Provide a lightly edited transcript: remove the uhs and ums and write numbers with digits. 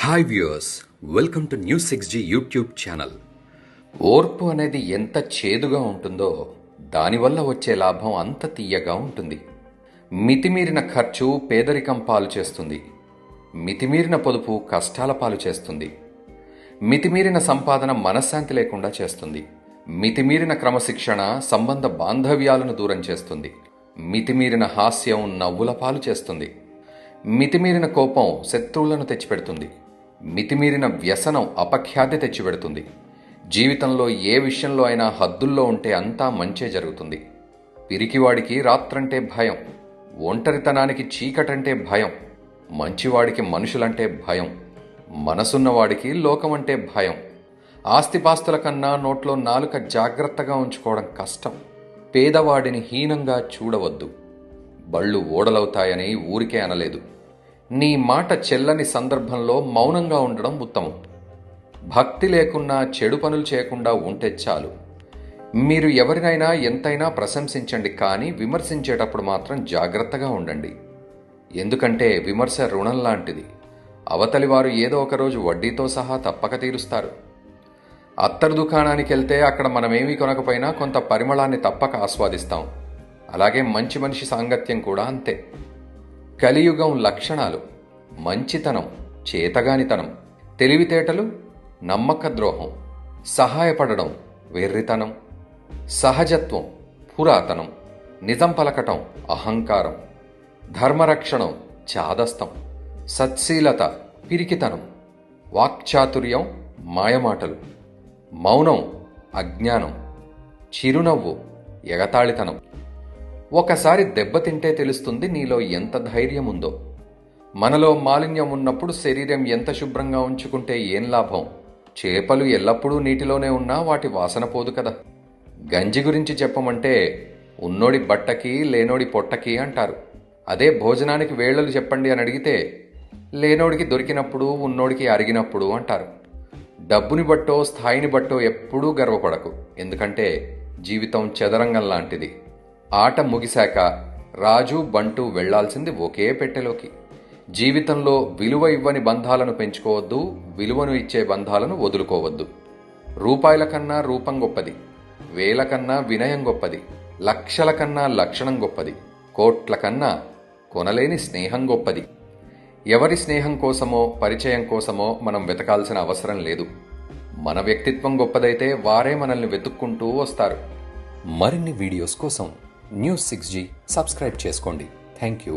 Hi viewers, welcome to news 6G YouTube channel. ఓర్పు అనేది ఎంత చేదుగా ఉంటుందో దానివల్ల వచ్చే లాభం అంత తీయగా ఉంటుంది. మితిమీరిన ఖర్చు పేదరికం పాలు చేస్తుంది. మితిమీరిన పొదుపు కష్టాల పాలు చేస్తుంది. మితిమీరిన సంపాదన మనశ్శాంతి లేకుండా చేస్తుంది. మితిమీరిన క్రమశిక్షణ సంబంధ బాంధవ్యాలను దూరం చేస్తుంది. మితిమీరిన హాస్యం నవ్వుల పాలు చేస్తుంది. మితిమీరిన కోపం శత్రువులను తెచ్చిపెడుతుంది. మితిమీరిన వ్యసనం అపఖ్యాతి తెచ్చిపెడుతుంది. జీవితంలో ఏ విషయంలో అయినా హద్దుల్లో ఉంటే అంతా మంచే జరుగుతుంది. పిరికివాడికి రాత్రంటే భయం, ఒంటరితనానికి చీకటంటే భయం, మంచివాడికి మనుషులంటే భయం, మనసున్నవాడికి లోకమంటే భయం. ఆస్తిపాస్తుల కన్నా నోట్లో నాలుక జాగ్రత్తగా ఉంచుకోవడం కష్టం. పేదవాడిని హీనంగా చూడవద్దు. బళ్ళు ఓడలవుతాయని ఊరికే అనలేదు. నీ మాట చెల్లని సందర్భంలో మౌనంగా ఉండడం ఉత్తమం. భక్తి లేకున్నా చెడు పనులు చేయకుండా ఉంటే చాలు. మీరు ఎవరినైనా ఎంతైనా ప్రశంసించండి, కానీ విమర్శించేటప్పుడు మాత్రం జాగ్రత్తగా ఉండండి. ఎందుకంటే విమర్శ రుణం లాంటిది. అవతలి వారు ఏదో ఒకరోజు వడ్డీతో సహా తప్పక తీరుస్తారు. అత్తరు దుకాణానికి వెళ్తే అక్కడ మనమేమీ కొనకపోయినా కొంత పరిమళాన్ని తప్పక ఆస్వాదిస్తాం. అలాగే మంచి మనిషి సాంగత్యం కూడా అంతే. కలియుగం లక్షణాలు: మంచితనం, చేతగానితనం, తెలివితేటలు, నమ్మక ద్రోహం, సహాయపడడం వెర్రితనం, సహజత్వం పురాతనం, నిజం పలకటం అహంకారం, ధర్మరక్షణం చాదస్తం, సత్శీలత పిరికితనం, వాక్చాతుర్యం మాయమాటలు, మౌనం అజ్ఞానం, చిరునవ్వు ఎగతాళితనం. ఒకసారి దెబ్బతింటే తెలుస్తుంది నీలో ఎంత ధైర్యం ఉందో. మనలో మాలిన్యం ఉన్నప్పుడు శరీరం ఎంత శుభ్రంగా ఉంచుకుంటే ఏం లాభం? చేపలు ఎల్లప్పుడూ నీటిలోనే ఉన్నా వాటి వాసన పోదు కదా. గంజి గురించి చెప్పమంటే ఉన్నోడి బట్టకి లేనోడి పొట్టకి అంటారు. అదే భోజనానికి వేళలు చెప్పండి అని అడిగితే లేనోడికి దొరికినప్పుడు ఉన్నోడికి అరిగినప్పుడు అంటారు. డబ్బుని బట్టో స్థాయిని బట్టో ఎప్పుడూ గర్వపడకు. ఎందుకంటే జీవితం చదరంగం లాంటిది. ఆట ముగిశాక రాజు బంటు వెళ్లాల్సింది ఒకే పెట్టెలోకి. జీవితంలో విలువ ఇవ్వని బంధాలను పెంచుకోవద్దు, విలువను ఇచ్చే బంధాలను వదులుకోవద్దు. రూపాయల కన్నా రూపం గొప్పది, వేల కన్నా వినయం గొప్పది, లక్షల కన్నా లక్షణం గొప్పది, కోట్ల కన్నా కొనలేని స్నేహం గొప్పది. ఎవరి స్నేహం కోసమో పరిచయం కోసమో మనం వెతకాల్సిన అవసరం లేదు. మన వ్యక్తిత్వం గొప్పదైతే వారే మనల్ని వెతుక్కుంటూ వస్తారు. మరిన్ని వీడియోస్ కోసం న్యూస్ 6G సబ్స్క్రైబ్ చేసుకోండి. Thank you.